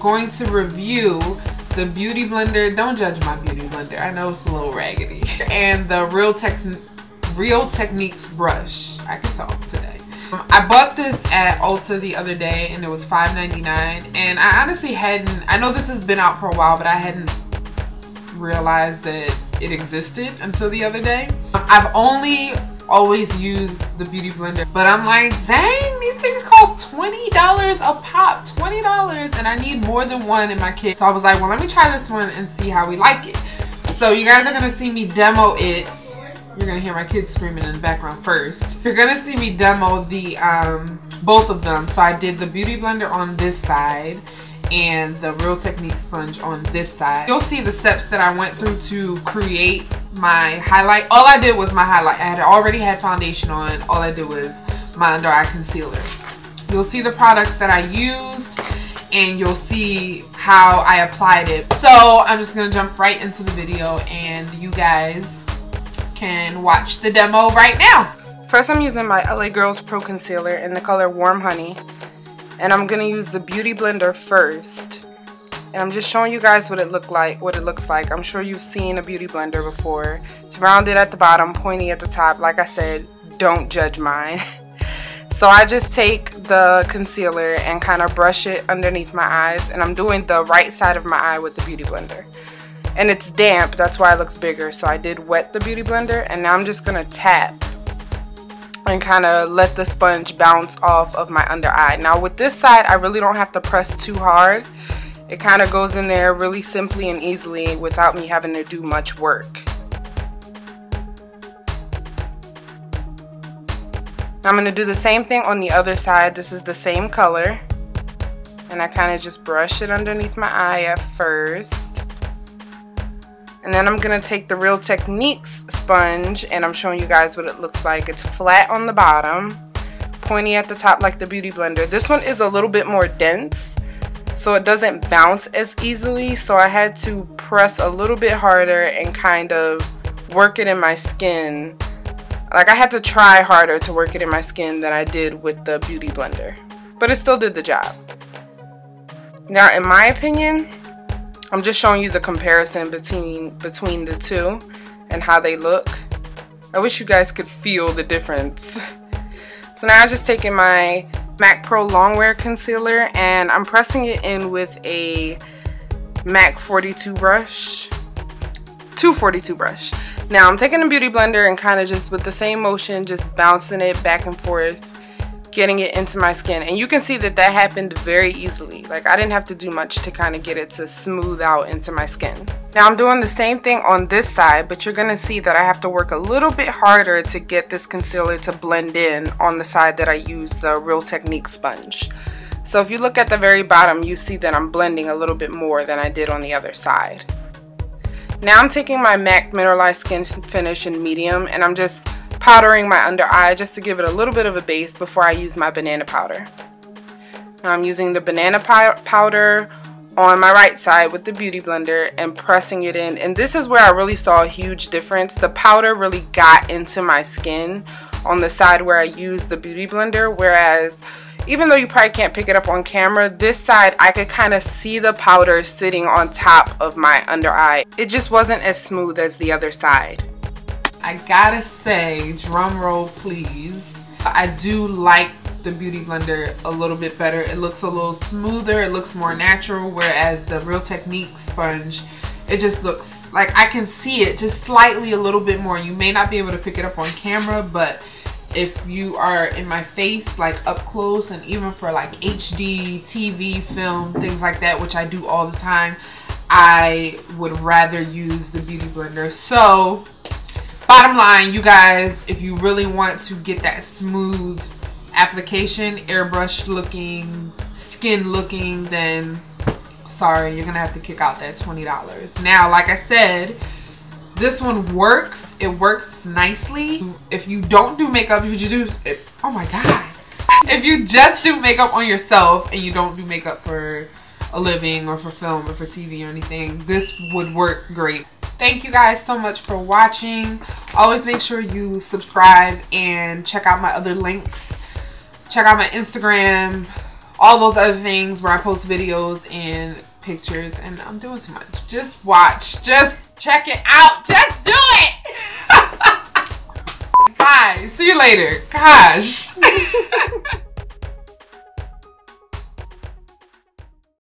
going to review the Beauty Blender. Don't judge my Beauty Blender. I know it's a little raggedy. And the Real Techniques brush. I can talk today. I bought this at Ulta the other day and it was $5.99. And I honestly hadn't, I know this has been out for a while, but I hadn't realized that it existed until the other day. I've only always used the Beauty Blender, but I'm like, dang, these things cost $20 a pop. $20, and I need more than one in my kit. So I was like, well, let me try this one and see how we like it. So you guys are gonna see me demo it. You're gonna hear my kids screaming in the background first. You're gonna see me demo the both of them. So I did the Beauty Blender on this side and the Real Techniques sponge on this side. You'll see the steps that I went through to create my highlight. All I did was my highlight. I had already had foundation on. All I did was my under eye concealer. You'll see the products that I used and you'll see how I applied it. So I'm just gonna jump right into the video and you guys can watch the demo right now. First, I'm using my LA Girls Pro Concealer in the color Warm Honey. And I'm gonna use the Beauty Blender first. And I'm just showing you guys what it looks like. I'm sure you've seen a Beauty Blender before. It's rounded at the bottom, pointy at the top. Like I said, don't judge mine. So I just take the concealer and kind of brush it underneath my eyes. And I'm doing the right side of my eye with the Beauty Blender. And it's damp, that's why it looks bigger. So I did wet the Beauty Blender and now I'm just gonna tap and kind of let the sponge bounce off of my under eye. Now with this side, I really don't have to press too hard. It kind of goes in there really simply and easily without me having to do much work. I'm going to do the same thing on the other side. This is the same color. And I kind of just brush it underneath my eye at first. And then I'm going to take the Real Techniques sponge and I'm showing you guys what it looks like. It's flat on the bottom, pointy at the top like the Beauty Blender. This one is a little bit more dense, so it doesn't bounce as easily. So I had to press a little bit harder and kind of work it in my skin. Like I had to try harder to work it in my skin than I did with the Beauty Blender. But it still did the job. Now in my opinion, I'm just showing you the comparison between the two and how they look. I wish you guys could feel the difference. So now I'm just taking my MAC Pro Longwear Concealer and I'm pressing it in with a MAC 42 brush. 242 brush. Now I'm taking the Beauty Blender and kind of just with the same motion, just bouncing it back and forth, getting it into my skin. And you can see that that happened very easily. Like I didn't have to do much to kind of get it to smooth out into my skin. Now I'm doing the same thing on this side, but you're going to see that I have to work a little bit harder to get this concealer to blend in on the side that I use the Real Techniques sponge. So if you look at the very bottom, you see that I'm blending a little bit more than I did on the other side. Now I'm taking my MAC Mineralized Skin Finish in medium and I'm just powdering my under eye just to give it a little bit of a base before I use my banana powder. Now I'm using the banana powder on my right side with the Beauty Blender and pressing it in, and this is where I really saw a huge difference. The powder really got into my skin on the side where I used the Beauty Blender, whereas even though you probably can't pick it up on camera, this side I could kind of see the powder sitting on top of my under eye. It just wasn't as smooth as the other side. I gotta say, drum roll please, I do like the Beauty Blender a little bit better. It looks a little smoother, it looks more natural, whereas the Real Techniques sponge, it just looks like I can see it just slightly a little bit more. You may not be able to pick it up on camera, but if you are in my face, like up close, and even for like HD, TV, film, things like that, which I do all the time, I would rather use the Beauty Blender. So bottom line, you guys, if you really want to get that smooth application, airbrush looking, skin looking, then sorry, you're gonna have to kick out that $20. Now, like I said, this one works. It works nicely. If you don't do makeup, oh my god. If you just do makeup on yourself and you don't do makeup for a living or for film or for TV or anything, this would work great. Thank you guys so much for watching. Always make sure you subscribe and check out my other links. Check out my Instagram, all those other things where I post videos and pictures, and I'm doing too much. Just watch. Just check it out. Just do it. Bye. See you later. Gosh.